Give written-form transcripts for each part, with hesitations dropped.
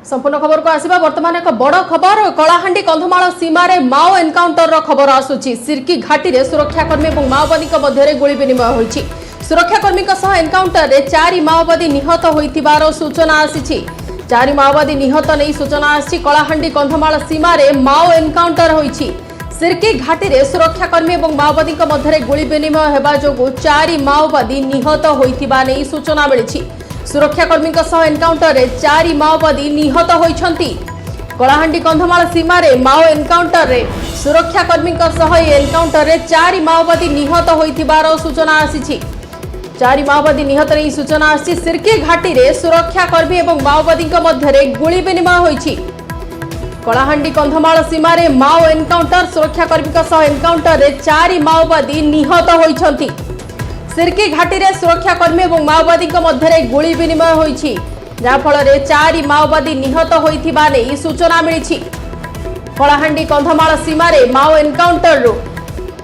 संपूर्ण खबर को आसिबा वर्तमान एक बड़ खबर कलाहांडी कंधमाल सीमार माओ एनकाउंटर खबर आसुची सिरकी घाटी रे सुरक्षाकर्मी और माओवादी मध्य गोली विनिमय होईची। सुरक्षाकर्मी एनकाउंटर रे 4 माओवादी निहत होइतिबार सूचना आसीची। 4 माओवादी निहत नहीं सूचना आसी। कलाहांडी कंधमाल सीमार माओ एनकाउंटर होईची। सिरकी घाटी रे सुरक्षाकर्मी और माओवादी मध्य गोली विनिमय हेबा जोगु 4 माओवादी निहत होइतिबा नै सूचना मिलिछि। सुरक्षाकर्मी एनकाउंटर रे 4 माओवादी निहत होइछंती। कलाहांडी कंधमाल सीमार माओ एनकाउंटर रे सुरक्षाकर्मी एनकाउंटर रे 4 माओवादी निहत होइतिबार सूचना आसीछि। 4 माओवादी निहत नहीं सूचना आसी। सिरकी घाटी रे सुरक्षाकर्मी और माओवादी मध्य गोली विनिमय होइछि। कलाहांडी कंधमाल सीमार माओ एनकाउंटर सुरक्षाकर्मी एनकाउंटर रे 4 माओवादी निहत होइछंती। सिरकी घाटी रे सुरक्षाकर्मी और माओवादी मध्य गोली विनिमय होइछि, जहा फल 4 माओवादी निहत होइथिबा नै सूचना मिलिछि। कलाहांडी कंधमाल सीमार माओ एनकाउंटर रो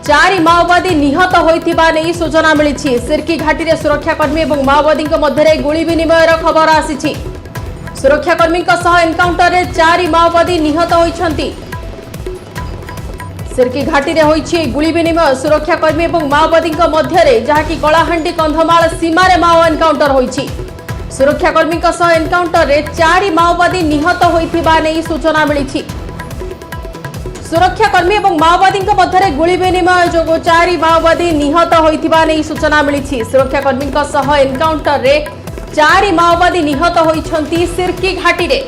4 माओवादी निहत होइथिबा नै सूचना मिलिछि। सिरकी घाटी रे सुरक्षाकर्मी और माओवादी मध्य गोली विनिमय खबर आसीछि। सुरक्षाकर्मी एनकाउंटर रे 4 माओवादी निहत होइछंती। सिरकी घाटी रे होइछि गोली विनिमय सुरक्षाकर्मी और माओवादी मध्य जहाँकि कलाहांडी कंधमाल सीमार माओ एनकाउंटर होइछि। सुरक्षाकर्मी एनकाउंटर रे 4 माओवादी निहत होइथिबा नै सूचना मिलिछि। सुरक्षाकर्मी और माओवादी मध्य गोली विनिमय जोगु 4 माओवादी निहत होइथिबा नै सूचना मिलिछि। सुरक्षाकर्मी एनकाउंटर रे 4 माओवादी निहत होइछंती सिरकी घाटी रे।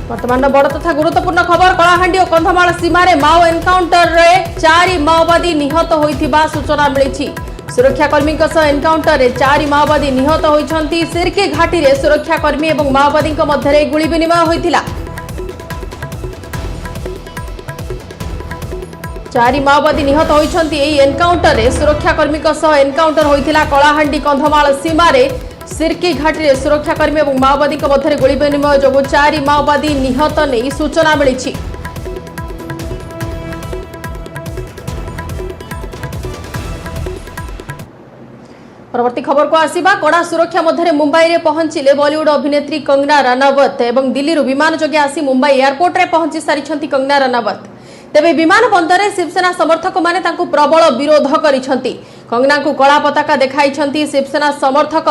वर्तमान बड़ तथा गुरुत्वपूर्ण खबर कलाहांडी और कंधमाल सीमार माओ एनकाउंटर रे 4 माओवादी निहत होइथिबा सूचना मिलिछि। सुरक्षाकर्मी एनकाउंटर रे 4 माओवादी निहत होइछंती। सिरकी घाटी रे सुरक्षाकर्मी और माओवादी मध्य गोली विनिमय होइथिला। 4 माओवादी निहत होइछंती। एई एनकाउंटर रे सुरक्षाकर्मी एनकाउंटर होइथिला कलाहांडी कंधमाल सीमार सिरकी घाटी रे सुरक्षाकर्मी और माओवादी मध्य गोली विनिमय जोगु 4 माओवादी निहत नहीं सूचना मिलिछि। परवर्ती खबर को आसिबा कड़ा सुरक्षा मध्य मुंबई रे पहुंचिले बॉलीवुड अभिनेत्री कंगना रनावत एवं दिल्ली विमान जोगे आसी मुंबई एयरपोर्ट रे पहुंची सारिछंती कंगना रनावत। तेबे विमान बंदर शिवसेना समर्थक माने तांकु प्रबल विरोध करिछंती। कंगना को कला पताका देखाइछंती शिवसेना समर्थक।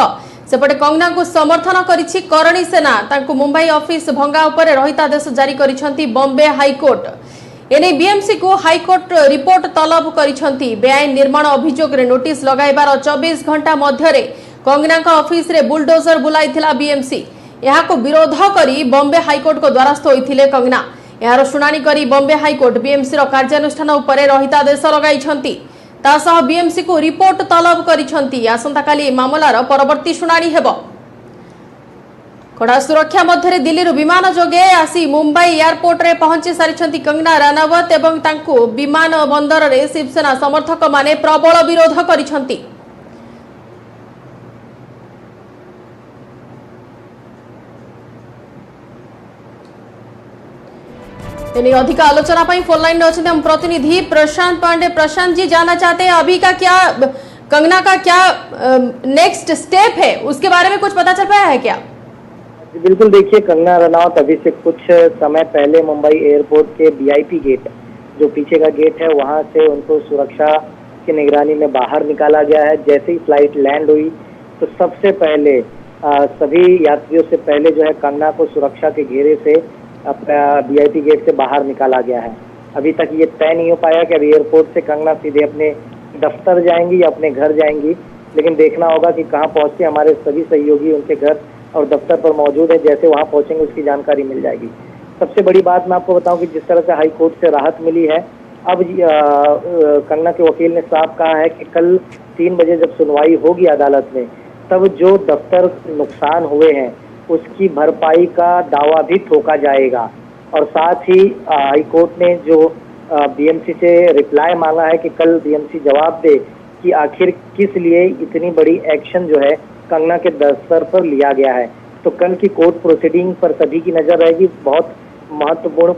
सेपटे कंगना को समर्थन करिछि करणी सेना। तांकु मुंबई ऑफिस भंगा उपरे रहितादेश जारी करिछंती बॉम्बे हाईकोर्ट। एने बीएमसी को हाईकोर्ट रिपोर्ट तलब करिछंती। बेआईन निर्माण अभियोग रे नोटिस लगाइबार 24 घंटा मध्यरे कंगना का ऑफिस रे बुलडोजर बुलाइथिला बीएमसी। यहा को विरोध करी बॉम्बे हाईकोर्ट को द्वारस्थ होइथिले कंगना। यार शुणानी करी बॉम्बे हाईकोर्ट बीएमसी रो कार्यानुष्ठान उपरे रहितादेश लगाइछंती। तासह बीएमसी को रिपोर्ट तलब करिछंती। आसंता काली मामलार परवर्ती शुणानी हेबो। कड़ा सुरक्षा मध्य दिल्ली विमान जोगे आसी मुंबई एयरपोर्ट रे पहुंची सारिछंती कंगना रनावत एवं तांकु विमान बंदर रे शिवसेना समर्थक माने प्रबल विरोध करिछंती। यानी अधिक आलोचना पर फोन लाइन में हम प्रतिनिधि प्रशांत पांडे। प्रशांत जी, जानना चाहते हैं अभी का क्या कंगना का क्या नेक्स्ट स्टेप है, उसके बारे में कुछ पता चल पाया है क्या? बिल्कुल, देखिए कंगना रनावत अभी से कुछ समय पहले मुंबई एयरपोर्ट के वीआईपी गेट, जो पीछे का गेट है, वहां से उनको सुरक्षा की निगरानी में बाहर निकाला गया है। जैसे ही फ्लाइट लैंड हुई तो सबसे पहले सभी यात्रियों से पहले जो है कंगना को सुरक्षा के घेरे से वीआईपी गेट से बाहर निकाला गया है। अभी तक ये तय नहीं हो पाया कि अभी एयरपोर्ट से कंगना सीधे अपने दफ्तर जाएंगी या अपने घर जाएंगी, लेकिन देखना होगा कि कहाँ पहुँचते। हमारे सभी सहयोगी उनके घर और दफ्तर पर मौजूद है। जैसे वहाँ पहुँचेंगे उसकी जानकारी मिल जाएगी। सबसे बड़ी बात मैं आपको बताऊँ कि जिस तरह से हाई कोर्ट से राहत मिली है, अब कंगना के वकील ने साफ कहा है कि कल 3 बजे जब सुनवाई होगी अदालत में, तब जो दफ्तर नुकसान हुए हैं उसकी भरपाई का दावा भी ठोका जाएगा। और साथ ही हाई कोर्ट ने जो बीएमसी से रिप्लाई मांगा है कि कल बीएमसी जवाब दे कि आखिर किस लिए इतनी बड़ी एक्शन जो है कंगना के दफ्तर पर लिया गया है। तो कल की कोर्ट प्रोसीडिंग पर सभी की नजर रहेगी। बहुत महत्वपूर्ण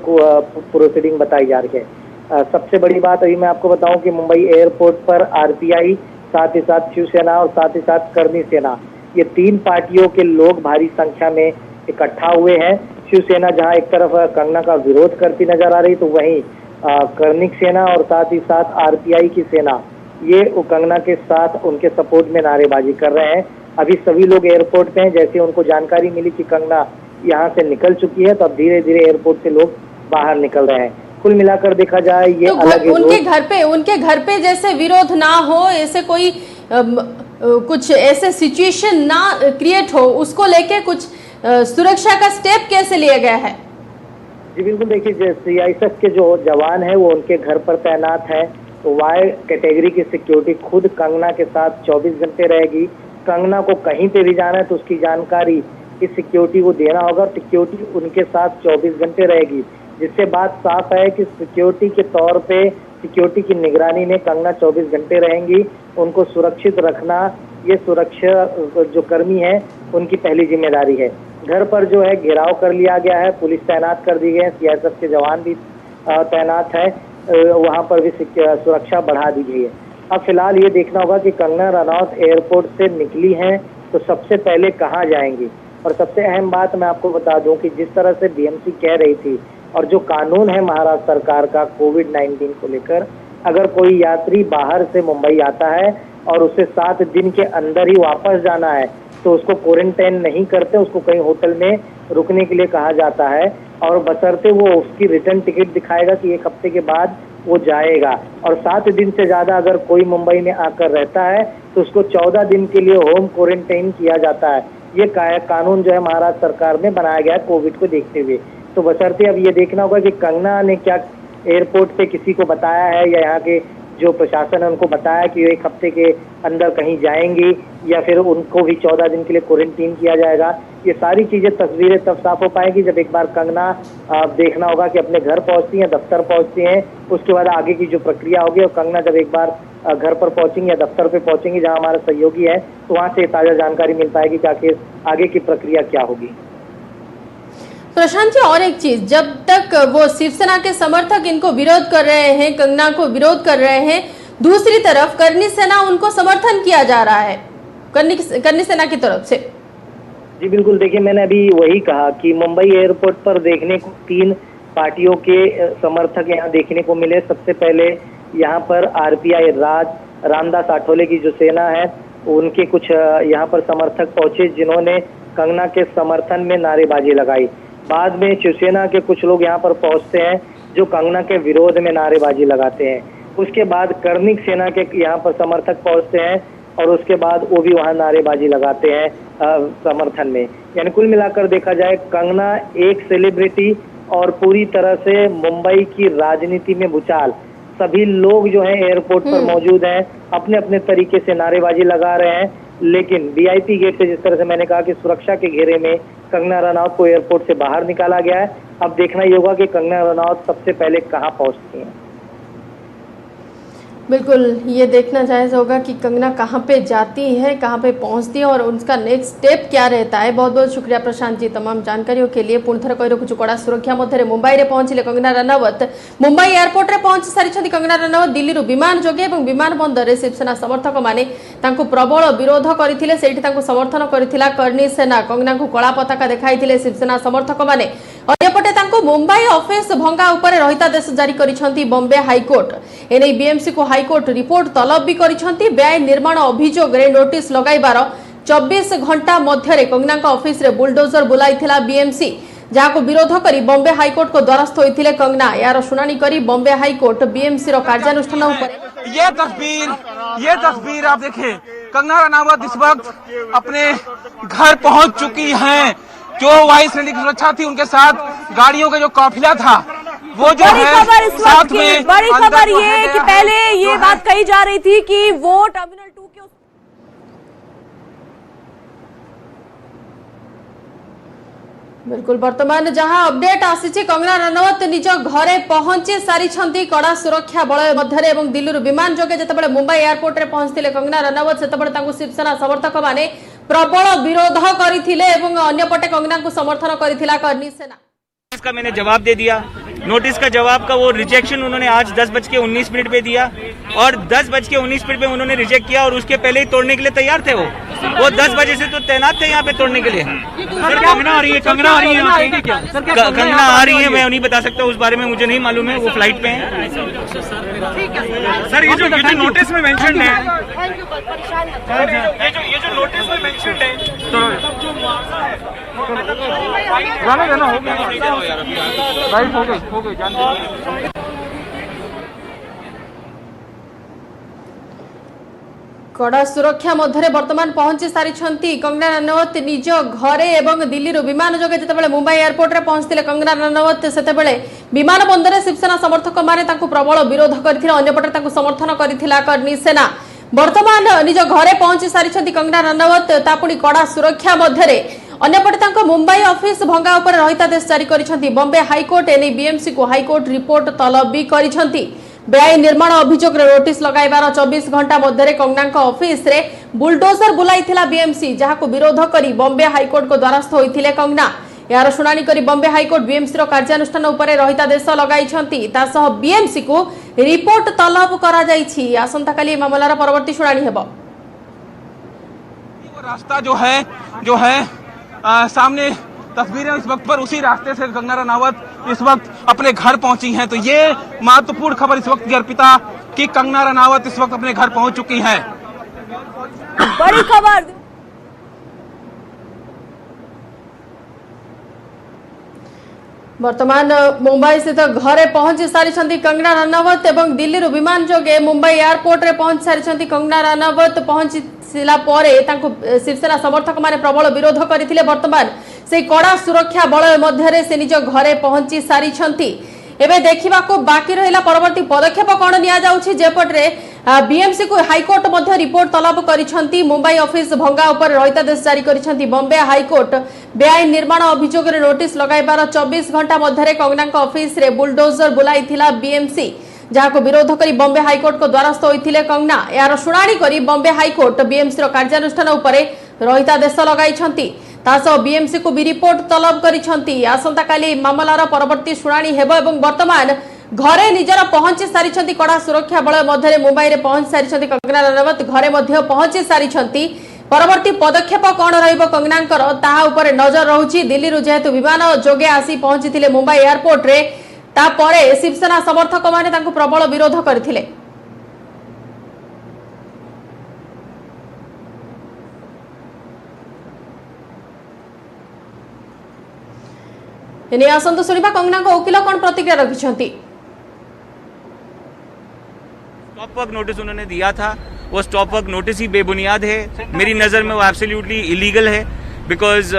प्रोसीडिंग बताई जा रही है। सबसे बड़ी बात अभी मैं आपको बताऊं कि मुंबई एयरपोर्ट पर आरपीआई, साथ ही साथ शिवसेना और साथ ही साथ कर्मी सेना, ये 3 पार्टियों के लोग भारी संख्या में इकट्ठा हुए हैं। शिवसेना जहां एक तरफ कंगना का विरोध करती नजर आ रही, तो वहीं कर्णिक सेना और साथ ही साथ आरपीआई की सेना ये कंगना के साथ उनके सपोर्ट में नारेबाजी कर रहे हैं। अभी सभी लोग एयरपोर्ट पे हैं। जैसे उनको जानकारी मिली कि कंगना यहाँ से निकल चुकी है, तो अब धीरे धीरे एयरपोर्ट से लोग बाहर निकल रहे हैं। कुल मिलाकर देखा जाए ये तो अलग उनके घर पे जैसे विरोध ना हो, ऐसे कोई कुछ ऐसे सिचुएशन ना क्रिएट हो, उसको लेके कुछ सुरक्षा का स्टेप कैसे लिया गया है? जी बिल्कुल, देखिए सीआईएसएफ के जो जवान है वो उनके घर पर तैनात है, तो वाई कैटेगरी की सिक्योरिटी खुद कंगना के साथ 24 घंटे रहेगी। कंगना को कहीं पे भी जाना है तो उसकी जानकारी इस सिक्योरिटी को देना होगा। सिक्योरिटी उनके साथ 24 घंटे रहेगी, जिससे बात साफ है कि सिक्योरिटी के तौर पे सिक्योरिटी की निगरानी में कंगना 24 घंटे रहेंगी। उनको सुरक्षित रखना ये सुरक्षा जो कर्मी है उनकी पहली जिम्मेदारी है। घर पर जो है घेराव कर लिया गया है, पुलिस तैनात कर दी गई है, सीआईएसएफ के जवान भी तैनात है, वहां पर भी सुरक्षा बढ़ा दी गई है। अब फिलहाल ये देखना होगा कि कंगना रनौत एयरपोर्ट से निकली हैं तो सबसे पहले कहाँ जाएंगी। और सबसे अहम बात मैं आपको बता दूं कि जिस तरह से बीएमसी कह रही थी और जो कानून है महाराष्ट्र सरकार का कोविड-19 को लेकर, अगर कोई यात्री बाहर से मुंबई आता है और उसे 7 दिन के अंदर ही वापस जाना है तो उसको क्वारंटाइन नहीं करते, उसको कहीं होटल में रुकने के लिए कहा जाता है, और बशर्ते वो उसकी रिटर्न टिकट दिखाएगा कि 1 हफ्ते के बाद वो जाएगा। और 7 दिन से ज्यादा अगर कोई मुंबई में आकर रहता है तो उसको 14 दिन के लिए होम क्वारंटाइन किया जाता है। ये कानून जो है महाराष्ट्र सरकार में बनाया गया है कोविड को देखते हुए। तो बशर्ते अब ये देखना होगा कि कंगना ने क्या एयरपोर्ट पे किसी को बताया है या यहाँ के जो प्रशासन है उनको बताया कि 1 हफ्ते के अंदर कहीं जाएंगी, या फिर उनको भी 14 दिन के लिए क्वारंटीन किया जाएगा। ये सारी चीजें तस्वीरें तब साफ हो पाएगी जब एक बार कंगना देखना होगा कि अपने घर पहुंचती हैं, दफ्तर पहुंचती हैं, उसके बाद आगे की जो प्रक्रिया होगी। और कंगना जब एक बार घर पर पहुंचेंगी या दफ्तर पे पहुंचेंगी जहां हमारा सहयोगी है, तो वहां से ताजा जानकारी मिल पाएगी कि आखिर आगे की प्रक्रिया क्या होगी। प्रशांत जी, और एक चीज, जब तक वो शिवसेना के समर्थक इनको विरोध कर रहे हैं, कंगना को विरोध कर रहे हैं, दूसरी तरफ कर्णी सेना उनको समर्थन किया जा रहा है कर्णी सेना की तरफ से। जी बिल्कुल, देखिए मैंने अभी वही कहा कि मुंबई एयरपोर्ट पर देखने को 3 पार्टियों के समर्थक यहाँ देखने को मिले। सबसे पहले यहाँ पर आरपीआई रामदास आठवले की जो सेना है उनके कुछ यहाँ पर समर्थक पहुंचे, जिन्होंने कंगना के समर्थन में नारेबाजी लगाई। बाद में शिवसेना के कुछ लोग यहाँ पर पहुंचते हैं जो कंगना के विरोध में नारेबाजी लगाते हैं। उसके बाद कर्णिक सेना के यहाँ पर समर्थक पहुंचते हैं और उसके बाद वो भी वहाँ नारेबाजी लगाते हैं समर्थन में। यानी कुल मिलाकर देखा जाए कंगना एक सेलिब्रिटी और पूरी तरह से मुंबई की राजनीति में भूचाल। सभी लोग जो है एयरपोर्ट पर मौजूद हैं, अपने अपने तरीके से नारेबाजी लगा रहे हैं, लेकिन वीआईपी गेट से जिस तरह से मैंने कहा कि सुरक्षा के घेरे में कंगना रनौत को एयरपोर्ट से बाहर निकाला गया है। अब देखना ही होगा कि कंगना रनौत सबसे पहले कहां पहुंचती हैं। बिल्कुल, ये देखना जायज होगा कि कंगना कहाँ पे जाती है, कहाँ पे पहुँचती है और उनका नेक्स्ट स्टेप क्या रहता है। बहुत बहुत शुक्रिया प्रशांत जी तमाम जानकारियों के लिए। पुणी थर कही रखुछु कड़ा सुरक्षा मध्य मुंबई रे पहुंचले कंगना रनौत। मुंबई एयरपोर्ट रे पहुंची सारी कंगना रनौत दिल्ली विमान जोगे और विमान बंदर रे शिवसेना समर्थक माने तांको प्रबल विरोध करथिले, सेठी तांको समर्थन करथिला कर्णी सेना। कंगना को कला पताका देखाइथिले शिवसेना समर्थक माने। अन्यपटे तांको मुंबई ऑफिस भंगा उपरे रहितादेश जारी करिसंती बॉम्बे हाईकोर्ट। एने बीएमसी को हाईकोर्ट रिपोर्ट तलब भी करिसंती। बेआईन निर्माण अभियोग रे नोटिस लगाइबार 24 घंटा मध्य कंगना ऑफिस रे बुलडोजर बुलाइथिला बीएमसी, जहां को विरोध करी बॉम्बे हाईकोर्ट को द्वारस्थ होइथिले कंगना। यार शुनानी करी बॉम्बे हाईकोर्ट बीएमसी रो कार्यानुष्ठान ऊपर ये तस्वीर आप देखें, कंगना रनौत इस वक्त अपने घर पहुंच चुकी हैं। जो वायु सैनिक सुरक्षा थी उनके साथ गाड़ियों का जो काफिला था वो जो बड़ी है खबर इस वक्त की बड़ी खबर ये कि पहले ये बात कही जा रही थी कि वो टर्मिनल 2 के बिल्कुल वर्तमान जहां अपडेट आसी कंगना रनौत निज घरे पहुंची सारी कड़ा सुरक्षा बलय मध्य एवं दिल्ली विमान जोगे जिते मुंबई एयरपोर्ट रे पहुंचते कंगना रनौत से शिवसेना समर्थक माने प्रबल विरोध करथिले एवं अन्यपटे कंगना को समर्थन करथिला कर्णी सेना। इसका मैंने जवाब दे दिया। नोटिस का जवाब का वो रिजेक्शन उन्होंने आज 10:19 पे दिया और 10:19 पे उन्होंने रिजेक्ट किया और उसके पहले ही तोड़ने के लिए तैयार थे वो। वो 10 बजे से तो तैनात थे यहाँ पे तोड़ने के लिए। सर कंगना आ रही है, कंगना आ रही है, क्या कंगना आ रही है, मैं नहीं बता सकता, उस बारे में मुझे नहीं मालूम है, वो फ्लाइट पे हैं। सर ये जो नोटिस में मेंशन है, ये जो नोटिस में मेंशन है, जाने देना, हो गया राइट, हो गई जान। कड़ा सुरक्षा मध्य वर्तमान पहुंची सारी कंगना रनौत निज घरे एवं दिल्ली विमान जोगे जितेबाला मुंबई एयरपोर्ट में पहुंचते कंगना रनौत से विमान बंदर शिवसेना समर्थक मैंने प्रबल विरोध करते, अंपटे समर्थन करथिला कर्णी सेना। वर्तमान निज घरे पहुंची सारी कंगना रनौत तापुणी कड़ा सुरक्षा मध्य अंपटे मुंबई ऑफिस भंगा उपर रहितादेश जारी कर बॉम्बे हाईकोर्ट एने बीएमसी को हाईकोर्ट रिपोर्ट तलब भी कर बेआईन निर्माण अभियोग नोटिस लगाइबार 24 घंटा मध्य कंगना ऑफिस रे बुलडोजर बुलाइथिला बीएमसी, जहां विरोध करी बॉम्बे हाईकोर्ट को द्वारस्थ होइथिले कंगना। यार शुणाणी करी बॉम्बे हाईकोर्ट बीएमसी रो कार्यानुष्ठान उपरे रहितादेश लगाइछंती, तासह बीएमसी को रिपोर्ट तलब करा जाइछि। आसंता काली मामलार परवर्ती शुणाणी हेबो। वो रास्ता जो है सामने तस्वीरें इस वक्त पर उसी रास्ते से कंगना रनावत इस वक्त अपने घर पहुंची हैं। तो ये महत्वपूर्ण खबर इस वक्त की अर्पिता कि कंगना रनावत इस वक्त अपने घर पहुंच चुकी हैं। बड़ी खबर। वर्तमान मुंबई स्थित घरे पहुंची सारी कंगना रनावत एवं दिल्ली विमान जोगे मुंबई एयरपोर्ट रे पहुंच सारी कंगना रनावत पहुंचला परे शिवसेना समर्थक माने प्रबल विरोध करथिले। वर्तमान से कड़ा सुरक्षा बलय मध्य से निज घरे पहुंची सारी एबे देखा बाकी रहा परवर्ती पदक्षेप कौन नि जेपटे बीएमसी को हाईकोर्ट मध्य रिपोर्ट तलब कर मुंबई ऑफिस भंगा उपर रहितादेश जारी कर बॉम्बे हाईकोर्ट बेआईन निर्माण अभियोग नोटिस लगाइबार 24 घंटा मध्य कंगना ऑफिस रे बुलडोजर बुलाइथिला बीएमसी, जहां विरोध करी बॉम्बे हाईकोर्ट को द्वारस्थ होइथिले कंगना। यार शुणाणी करी बॉम्बे हाईकोर्ट बीएमसी कार्यानुष्ठान उपरे रहितादेश लगाइछंती, तासह बीएमसी को भी रिपोर्ट तलब करिछंती। आसंता काली मामलार परवर्ती शुणाणी हेबो एवं वर्तमान घरे निजर पहुंची सारी कड़ा सुरक्षा बल मध्य मुंबई रे पहुंच सारी कंगना रनावत घरे मध्य पहुंची सारी परवर्ती पदक्षेप कौन रहिबो कंगनांकर ताहा उपरे नजर रहुची। दिल्ली जेहेतु विमान जोगे आसी पहुंची मुंबई एयरपोर्ट रे तापरे शिवसेना समर्थक माने तांको प्रबल विरोध करथिले। आसंतु सुनिबा कंगना को वकील कौन प्रतिक्रिया रखिछंती। स्टॉप वर्क नोटिस उन्होंने दिया था, वो स्टॉप वर्क नोटिस ही बेबुनियाद है, मेरी नजर में वो एब्सोल्युटली इलीगल है। बिकॉज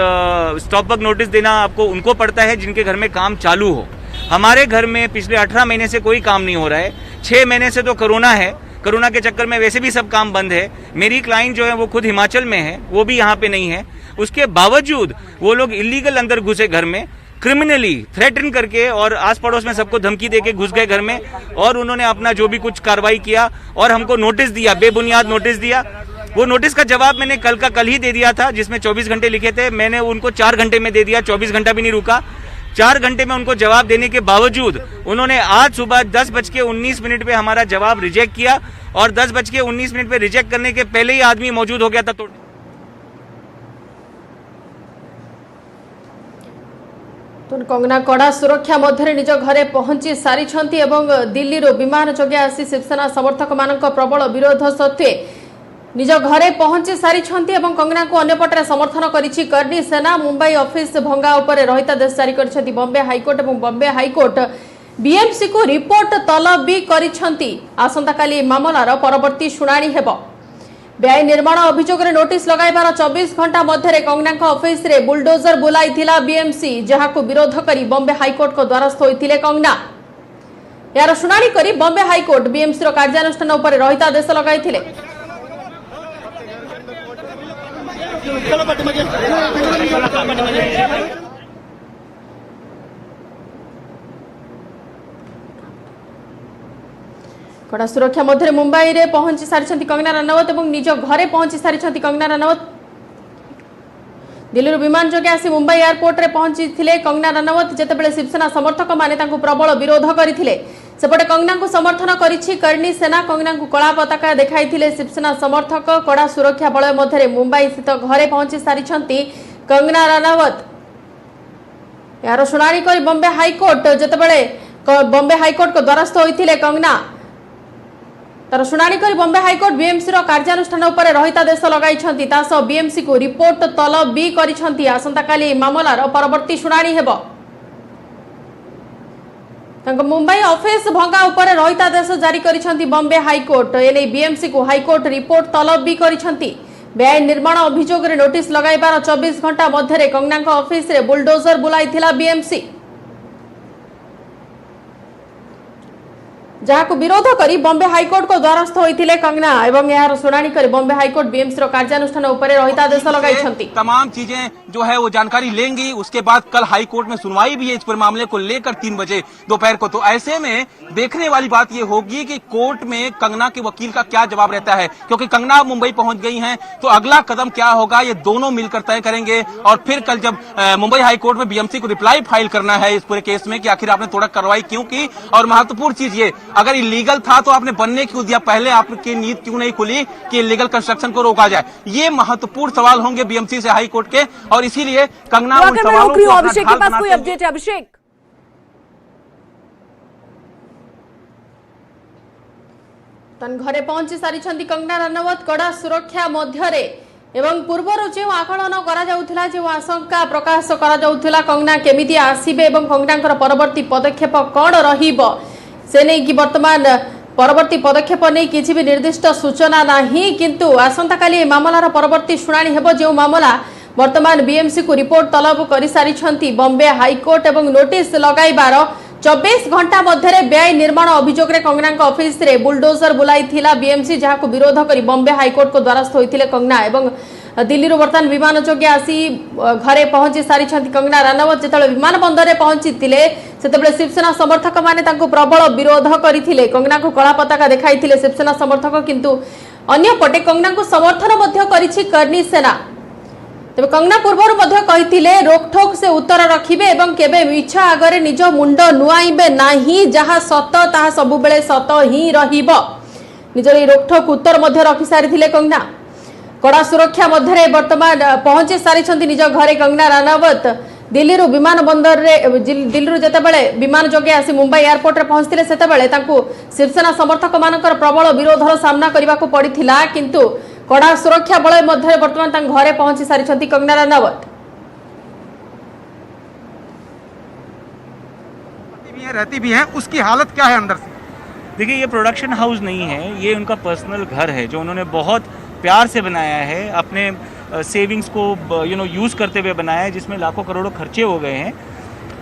स्टॉप वर्क नोटिस देना आपको उनको पड़ता है जिनके घर में काम चालू हो। हमारे घर में पिछले 18 महीने से कोई काम नहीं हो रहा है, 6 महीने से तो कोरोना है, कोरोना के चक्कर में वैसे भी सब काम बंद है। मेरी क्लाइंट जो है वो खुद हिमाचल में है, वो भी यहाँ पे नहीं है, उसके बावजूद वो लोग इलीगल अंदर घुसे घर में, क्रिमिनली थ्रेटन करके और आस पड़ोस में सबको धमकी देके घुस गए घर में, और उन्होंने अपना जो भी कुछ कार्रवाई किया और हमको नोटिस दिया, बेबुनियाद नोटिस दिया। वो नोटिस का जवाब मैंने कल ही दे दिया था, जिसमें 24 घंटे लिखे थे, मैंने उनको 4 घंटे में दे दिया, 24 घंटा भी नहीं रुका। 4 घंटे में उनको जवाब देने के बावजूद उन्होंने आज सुबह 10:19 पे हमारा जवाब रिजेक्ट किया, और 10:19 पे रिजेक्ट करने के पहले ही आदमी मौजूद हो गया था। तो कंगना कड़ा सुरक्षा मध्य निज घरे पहुंची सारी दिल्ली विमान जोगे आसी शिवसेना समर्थक मान प्रबल विरोध सत्वे निज घरे पहुंची सारी कंगना को अन्यपटे समर्थन करिछि कर्णी सेना। मुंबई ऑफिस भंगा उपर रहितादेश जारी कर बॉम्बे हाईकोर्ट और बॉम्बे हाईकोर्ट बीएमसी को रिपोर्ट तलब भी करिछंती। आसंता काली मामलार परवर्ती शुणाणी हेबो। बेआईन निर्माण अभियोग नोटिस लगाइबार 24 घंटा मध्य कंगना ऑफिस रे बुलडोजर बुलाइथिला बीएमसी, जहां विरोध करी बॉम्बे हाईकोर्ट को द्वारस्थ होइथिले कंगना। यार शुणाणी करी बॉम्बे हाईकोर्ट बीएमसी कार्यानुष्ठान उपर रहितादेश लगाइथिले। कड़ा सुरक्षा मध्य मुंबई रे पहुंची सारी कंगना रनावत और निज घरे पहुंची सारी कंगना रनावत। दिल्ली विमान जोगे आसी मुंबई एयरपोर्ट रे पहुंची कंगना रनावत, जेतेबेले शिवसेना समर्थक माने प्रबल विरोध करथिले। सेपटे कंगना को समर्थन करिछि कर्णी सेना। कंगना को कला पताका देखाइथिले शिवसेना समर्थक। कड़ा सुरक्षा बलय मध्य मुंबई स्थित घरे पहुंची सारिछंती कंगना रनावत। यार शुणाणी कर बॉम्बे हाईकोर्ट जेतेबेले बॉम्बे हाईकोर्ट को द्वारस्थ होइथिले कंगना तार शुणाणी कर बॉम्बे हाईकोर्ट बीएमसी रो कार्यानुष्ठान उपर रहितादेश लगाइछंती। तासो बीएमसी को रिपोर्ट तलब भी करिछंती। आसंता काली मामलार परवर्ती शुणाणी हेबो। मुंबई ऑफिस भंगा उपर रहितादेश जारी करिछंती बॉम्बे हाईकोर्ट। एने बीएमसी को हाईकोर्ट रिपोर्ट तलब भी करिछंती। बेआईन निर्माण अभियोग रे नोटिस लगाइबार 24 घंटा मध्य कंगना ऑफिस रे बुलडोजर बुलाइथिला बीएमसी। जहां विरोध करी बॉम्बे हाईकोर्ट को द्वारस्थ होइथिले कंगना एवं यार शुणाणी कर बॉम्बे हाईकोर्ट बीएमसी रो कार्यानुष्ठान उपर रहितादेश लगाइछंती। तमाम चीजें जो है वो जानकारी लेंगी। उसके बाद कल हाईकोर्ट में सुनवाई भी है इस पर मामले को लेकर 3 बजे दोपहर को। तो ऐसे में देखने वाली बात ये होगी कि कोर्ट में कंगना के वकील का क्या जवाब रहता है, क्योंकि कंगना मुंबई पहुंच गई हैं तो अगला कदम क्या होगा ये दोनों मिलकर तय करेंगे। और फिर कल जब मुंबई हाईकोर्ट में बीएमसी को रिप्लाई फाइल करना है इस पूरे केस में कि आखिर आपने तोड़क कार्रवाई क्यों की। और महत्वपूर्ण चीज ये, अगर इलीगल था तो आपने बनने क्यों दिया, पहले आपकी नींद क्यों नहीं खुली कि इलीगल कंस्ट्रक्शन को रोका जाए। ये महत्वपूर्ण सवाल होंगे बीएमसी से हाईकोर्ट के। और इसीलिए कंगना उन सवालों को अभिषेक के पास कोई अपडेट है? अभिषेक तन घरे पहुंची सारिछंती कंगना रनावत। कड़ा सुरक्षा मध्यरे एवं पूर्वर जो आकलन करा जाउथिला, जो आशंका प्रकाश करा जाउथिला कंगना केमिति आसीबे एवं कंगनाकर परवर्ती पदक्षेप कौन रहिबो से नहीं कि वर्तमान परवर्ती पदक्षेप नहीं किसी भी निर्दिष्ट सूचना नहीं। किंतु आसंता काली मामलार परवर्ती शुणाणी हेबो। जो मामला वर्तमान बीएमसी को रिपोर्ट तलब कर सारी बॉम्बे हाईकोर्ट एवं नोटिस लगाइबार 24 घंटा मध्य बेआईन निर्माण अभियोग रे कंगना ऑफिस रे बुलडोजर बुलाइथिला बीएमसी, जहां विरोध करी बॉम्बे हाईकोर्ट को द्वारस्थ होइथिले कंगना। एवं दिल्ली रू वर्तमान विमान जोगे आसी घरे पहुंची सारी कंगना रनावत। जिते विमान बंदर में पहुंची से शिवसेना समर्थक माने प्रबल विरोध करते कंगना को कला पताका देखाई शिवसेना समर्थक। किंतु अन्यपटे कंगना को समर्थन करिछि कर्णी सेना। तेज कंगना पूर्व कही रोकठोक से उत्तर रखिबे एवं केबे मिछ आगरे निज मुंड नुआइबे नाही, जहा सत ताहा सबुबेले सत ही रहिबो। निजर रोकठोक उत्तर रखि सारिथिले कंगना। कड़ा सुरक्षा मध्य वर्तमान पहुंची सारी निज घरे कंगना रनावत। दिल्ली रू विमान बंदर रे दिल्ली रू जेतेबेले विमान जोगे आसी मुंबई एयरपोर्ट रे पहुंचथिले सेतेबेले तांकू शिवसेना समर्थक मानकर प्रबल विरोधर सामना करबा को पड़िथिला। किंतु कड़ा सुरक्षा बलय मध्य वर्तमान तांग घरे पहुंची सारी कंगना रनावत। रहती भी हैं, उसकी हालत क्या है अंदर से? देखिए, ये प्रोडक्शन हाउस नहीं है, ये उनका पर्सनल घर है जो उन्होंने बहुत प्यार से बनाया है, अपने सेविंग्स को यूज़ करते हुए बनाया है, जिसमें लाखों करोड़ों खर्चे हो गए हैं।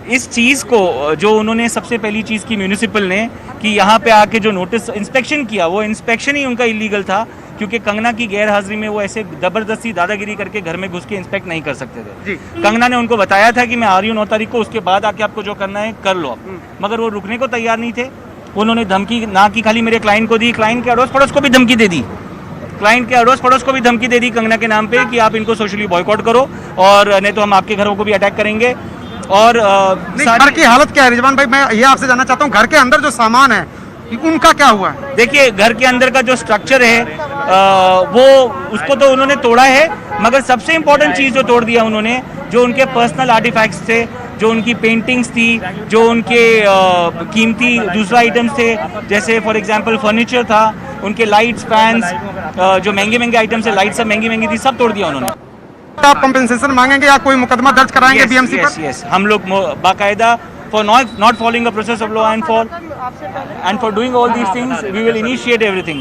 इस चीज़ को जो उन्होंने सबसे पहली चीज़ की म्यूनिसिपल ने कि यहाँ पे आके जो नोटिस इंस्पेक्शन किया, वो इंस्पेक्शन ही उनका इलीगल था, क्योंकि कंगना की गैर हाजिरी में वो ऐसे जबरदस्ती दादागिरी करके घर में घुस के इंस्पेक्ट नहीं कर सकते थे। कंगना ने उनको बताया था कि मैं आ रही हूँ 9 तारीख को, उसके बाद आके आपको जो करना है कर लो आप, मगर वो रुकने को तैयार नहीं थे। उन्होंने धमकी ना कि खाली मेरे क्लाइंट को दी, क्लाइंट के अड़ोस पड़ोस को भी धमकी दे दी, क्लाइंट के अड़ोस पड़ोस को भी धमकी दे दी कंगना के नाम पे कि आप इनको सोशली बॉयकॉट करो और नहीं तो हम आपके घरों को भी अटैक करेंगे। और घर की हालत क्या है रिजवान भाई? मैं ये आपसे जानना चाहता हूँ, घर के अंदर जो सामान है उनका क्या हुआ है? देखिए, घर के अंदर का जो स्ट्रक्चर है वो उसको तो उन्होंने तोड़ा है, मगर सबसे इम्पोर्टेंट चीज़ जो तोड़ दिया उन्होंने, जो उनके पर्सनल आर्टिफैक्ट्स थे, जो उनकी पेंटिंग्स थी, जो उनके कीमती दूसरा आइटम्स थे, जैसे फॉर एग्जांपल फर्नीचर था, उनके लाइट्स, फैंस, जो महंगे महंगे आइटम्स है, लाइट्स सब महंगी महंगी थी, सब तोड़ दिया उन्होंने। आप कंपेंसेशन मांगेंगे या कोई मुकदमा दर्ज कराएंगे बीएमसी पर? यस, हम लोग बाकायदा for not following a process of law and for doing all these things we will initiate everything,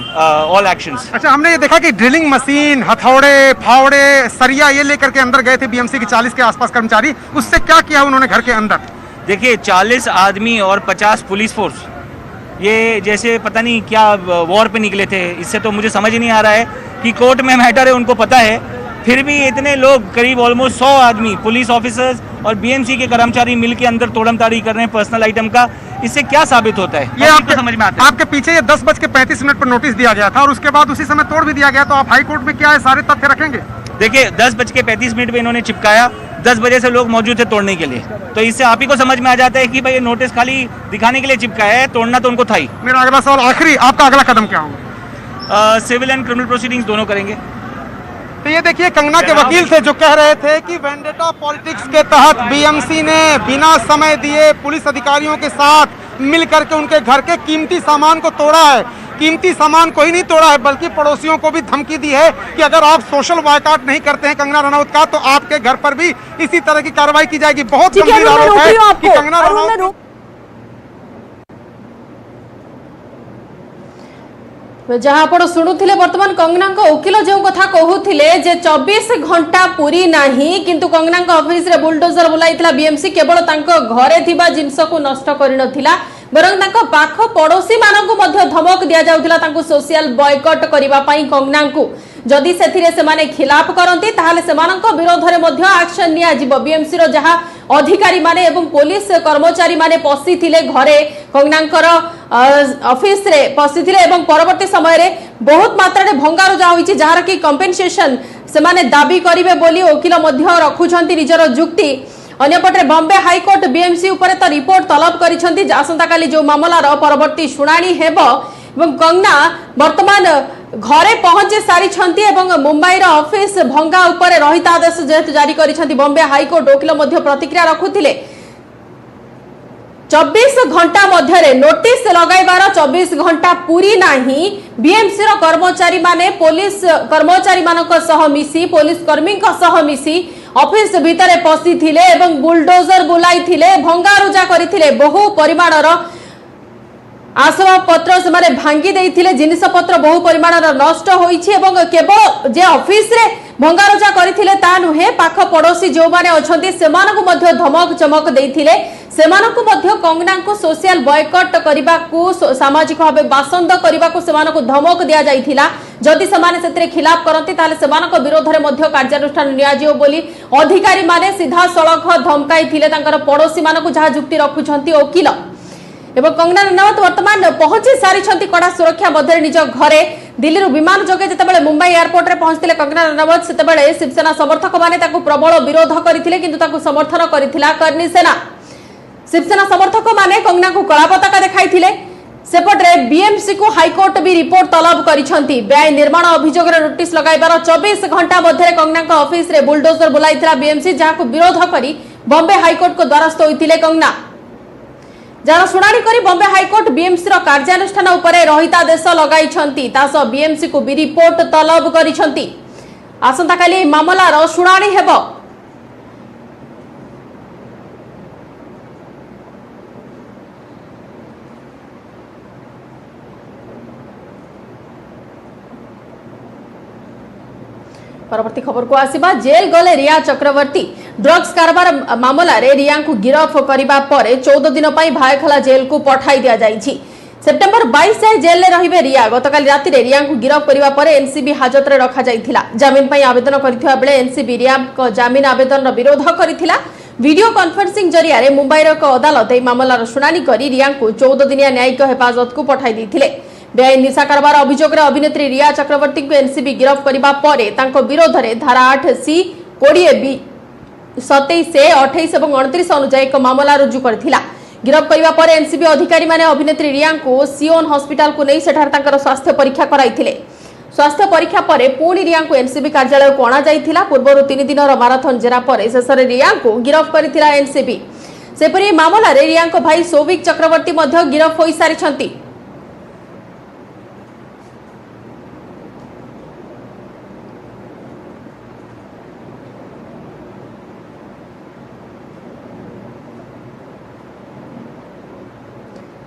all actions. अच्छा, हमने ये देखा कि ड्रिलिंग मशीन, हथौड़े, फावड़े, सरिया ये लेकर के अंदर गए थे बीएमसी के 40 के आसपास कर्मचारी, उससे क्या किया उन्होंने घर के अंदर? देखिए, 40 आदमी और 50 पुलिस फोर्स, ये जैसे पता नहीं क्या वॉर पे निकले थे। इससे तो मुझे समझ ही नहीं आ रहा है कि कोर्ट में मैटर है, उनको पता है, फिर भी इतने लोग, करीब ऑलमोस्ट 100 आदमी, पुलिस ऑफिसर्स और बीएमसी के कर्मचारी मिलकर अंदर तोड़मताड़ी कर रहे हैं पर्सनल आइटम का। इससे क्या साबित होता है? ये आपके समझ में आता है? आपके पीछे ये 10:35 पर नोटिस दिया गया था और उसके बाद उसी समय तोड़ भी दिया गया, तो आप हाई कोर्ट में क्या है सारे तथ्य रखेंगे? देखिए 10:35 पे इन्होंने चिपकाया, 10 बजे से लोग मौजूद थे तोड़ने के लिए, तो इससे आप ही को समझ में आ जाता है कि भाई ये नोटिस खाली दिखाने के लिए चिपकाया है, तोड़ना तो उनको था ही। मेरा अगला सवाल आखिरी, आपका अगला कदम क्या होगा? सिविल एंड क्रिमिनल प्रोसीडिंग्स दोनों करेंगे। तो ये देखिए कंगना के वकील थे जो कह रहे थे कि वेंडेटा पॉलिटिक्स के तहत बीएमसी ने बिना समय दिए पुलिस अधिकारियों के साथ मिल करके उनके घर के कीमती सामान को तोड़ा है। कीमती सामान को ही नहीं तोड़ा है बल्कि पड़ोसियों को भी धमकी दी है कि अगर आप सोशल बॉयकॉट नहीं करते हैं कंगना रनौत का तो आपके घर पर भी इसी तरह की कार्रवाई की जाएगी। बहुत गंभीर आरोप है कि कंगना रनौत जहाँ आप शुणुले बर्तमान कंगना वकिल जो कथा कहते जे 24 घंटा पूरी नहीं किंतु कंगना ऑफिस रे बुलडोजर बुलाई बीएमसी केवल घरे थिबा जिनस को नष्ट कर नथिला बरं पाख पड़ोशी मानकु मध्य धमक दिया जाउथिला तांकु सोशल बॉयकॉट करिबा पई कंगना को जदि सेथिरे सेमाने खिलाफ करंती ताहाले सेमानक विरोध रे मध्य एक्शन निया जिवो। बीएमसी रो जहा अधिकारी माने एवं पुलिस कर्मचारी माने पसिथिले घरे कंगनांकर ऑफिस रे पसिथिले एवं परवर्ती समय रे बहुत मात्रा रे भंगारुजा होईची जहार की कंपेंसेशन सेमाने दाबी करिवे बोली वकील मध्य रखुछंती निजर जुक्ति। अन्यपटे बॉम्बे हाईकोर्ट बीएमसी उपरे तो रिपोर्ट तलब करिसंती आसंता काली जो मामलार परवर्ती शुणाणी हेबो एवं कंगना वर्तमान घरे पहुंची सारी एवं मुंबई ऑफिस भंगा उपरे रहिता आदेश जेहेतु जारी करिसंती बॉम्बे हाईकोर्ट वकील मध्य प्रतिक्रिया रखुथिले 24 घंटा मध्य नोटिस लगाइबार 24 घंटा पूरी नहीं बीएमसी रो कर्मचारी माने पुलिस कर्मचारी मानक सह मिसी पुलिस कर्मी सह मिसी ऑफिस भितर पसी थिले एवं बुलडोजर बुलाई थिले भंगारुजा करिथिले बहु परिमाणर आसबाब पत्र से भांगी देइथिले जिनिस पत्र बहु परिमाणर नष्ट होईछि एवं केवल जे ऑफिस रे भंगारुजा करिथिले ता नुहे पाख पड़ोसी जो माने अछंती सेमानकु मध्य धमक चमक देइथिले सेमानकु मध्य कंगना को सोशल बॉयकॉट करिबा को सामाजिक भाबे बासंद करिबा को सेमानकु धमक दिया जाइथिला जदि सेमाने सेतरे खिलाफ करंती ताले सेमानक विरोध रे मध्य कार्यानुष्ठान निया जियो बोली अधिकारी माने सीधा सड़क धमकाई थिले तांकर पड़ोसी मानकु जहा जुक्ति रखुछंती वकील एवं कंगना रनौत वर्तमान पहुंची सारी कड़ा सुरक्षा मध्य निज घरे दिल्ली विमान जोगे जितेबाला मुंबई एयरपोर्ट रे पहुंचते कंगना रनौत से शिवसेना समर्थक माने प्रबल विरोध करते समर्थन करथिला कर्णी सेना। शिवसेना समर्थक माने कंगना को कला पताका देखाइथिले सेपटे बीएमसी को हाईकोर्ट भी रिपोर्ट तलब करिसंती व्यय निर्माण अभियोग नोटिस लगाइबार 24 घंटा मध्य कंगना ऑफिस रे बुलडोजर बुलाइथिला बीएमसी जहां विरोध करी बॉम्बे हाईकोर्ट को द्वारस्थ होइथिले कंगना जार शुणाणी करी बॉम्बे हाईकोर्ट बीएमसी रो कार्यानुष्ठान उपरे रहितादेश लगाइछंती तासो बीएमसी को भी रिपोर्ट तलब करिछंती। आसंता काली मामलार शुणाणी हेबो। परवर्ती खबर को आसीबा जेल गले रिया चक्रवर्ती ड्रग्स कारबार मामला रे रिया को गिरफ करिबा परे 14 दिन पई भायखला जेल को पठाई दिया जाईछि। सेप्टेम्बर 22 से जेल रहिबे रिया गतकाल राति रे रिया को गिरफ करिबा परे एनसीबी हाजत रे रखा जाइथिला। जामिन पई आवेदन करिथिबा बेले एनसीबी रिया को जामिन आवेदन रो विरोध करिथिला। वीडियो कॉन्फ्रेंसिंग जरिया रे मुंबई रो अदालत ए मामलार शुणानी करी रिया को 14 दिनिया न्यायिक हेफाजत को पठाई दैथिले। बेआईन निशा कारबार अभियोग रे अभिनेत्री रिया चक्रवर्ती को एनसीबी गिरफ करिबा परे तांको विरोध रे धारा 8C 20B 27 से 28 और 29 अनुसार एक मामला रुजु करथिला। गिरफ करिबा परे एनसीबी अधिकारी माने अभिनेत्री रिया को सियोन हॉस्पिटल को नहीं सेठार तांकर स्वास्थ्य परीक्षा कराइथिले। स्वास्थ्य परीक्षा परे पुणी रिया को एनसीबी कार्यालय को अणा जाइथिला। पूर्व 3 दिन माराथन जेरा परे शेषरे रिया को गिरफ करथिला एनसीबी। सेपरि मामला रे रिया को भाई सौविक चक्रवर्ती मध्य गिरफ होई सारिछंती।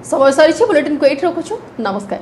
समय सरी बुलेटिन को एट रखुछु। नमस्कार।